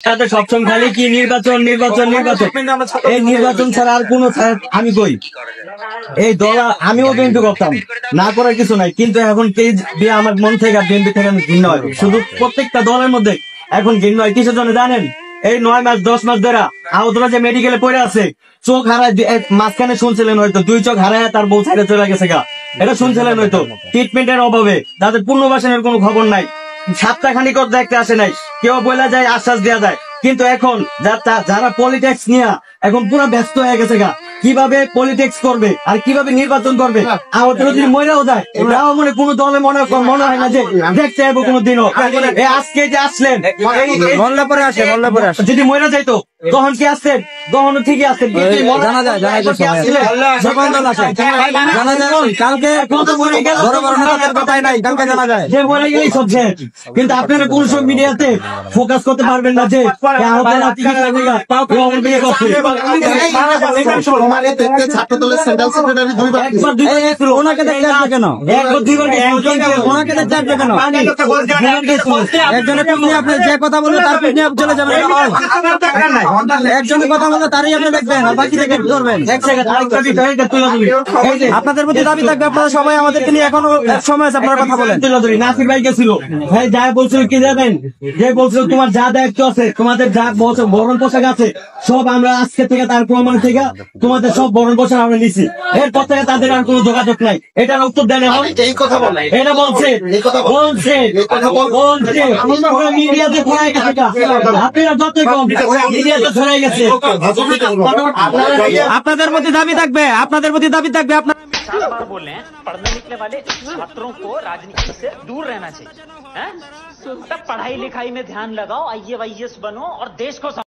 সাথে সবসময় খালি কি নির্বাচন নির্বাচন নির্বাচন, এই নির্বাচন ছাড়া আর কোন আমি কই এই দল আমিও বিএনপি করতাম, না করার কিছু নাই, কিন্তু এখন কেজ দিয়ে আমার মন থেকে বিএনপি থেকে ঘৃণ হয়। শুধু প্রত্যেকটা দলের মধ্যে এখন ঘৃণ হয়। কিসের জন্য জানেন? এই 9 মাস 10 মাস ধরে আহতরা যে মেডিকেলে পড়ে আছে, চোখ হারায়, মাঝখানে শুনছিলেন হয়তো 2 চোখ হারায় তার বউ ছেড়ে চলে গেছে গা, এটা শুনছিলেন হয়তো। ট্রিটমেন্টের অভাবে তাদের পুনর্বাসনের কোনো খবর নাই, সপ্তাহখানিক দেখতে আসে নাই, কেউ বলে যায়, আশ্বাস দেওয়া যায়। কিন্তু এখন যারা পলিটিক্স নিয়ে এখন পুরো ব্যস্ত হয়ে গেছে গা, কিভাবে পলিটিক্স করবে আর কিভাবে নির্বাচন করবে। আহত যদি মরেও যায়, এটাও মনে কোনো দলে মনে হয় না যে দেখতে যাবো কোনোদিনও। আজকে যে আসলেন, যদি মরে যাইতো তখন কি আসতেন? তখন ঠিকই আসতেন, কিন্তু আপনারা কোন সব মিডিয়াতে ফোকাস করতে পারবেন না যে যে কথা বলবে তার চলে যাবেন, একজনের কথা বললে তারই আপনি দেখবেন, আর বাকি দেখে করবেন। আপনাদের প্রতি দাবি থাকবে, আপনারা সবাই আমাদেরকে নিয়ে এখনো সময় আছে, আপনারা কথা বলেন। নাসির ভাই গেছিল, ভাই যা বলছিল কি জানেন, যে বলছিল তোমার যা দায়িত্ব আছে, তোমাদের যা বরণ পোশাক আছে সব আমরা আজকে থেকে তার প্রমাণ থেকে তোমাদের সব বরণ পোশাক আমরা নিছি, এরপর থেকে তাদের আর কোনো যোগাযোগ নাই। এটার উত্তর দেন। এই কথা বলে, এটা বলছে মিডিয়াতে ছড়াই গেছে, আপনারা যতই কম মিডিয়াতে ছড়াই গেছে। আপনাদের প্রতি দাবি থাকবে, আপনাদের প্রতি দাবি থাকবে। আপনার बोल रहे हैं पढ़ने लिखने वाले छात्रों को राजनीति से दूर रहना चाहिए, हैं? मतलब पढ़ाई लिखाई में ध्यान लगाओ, IAS बनो और देश को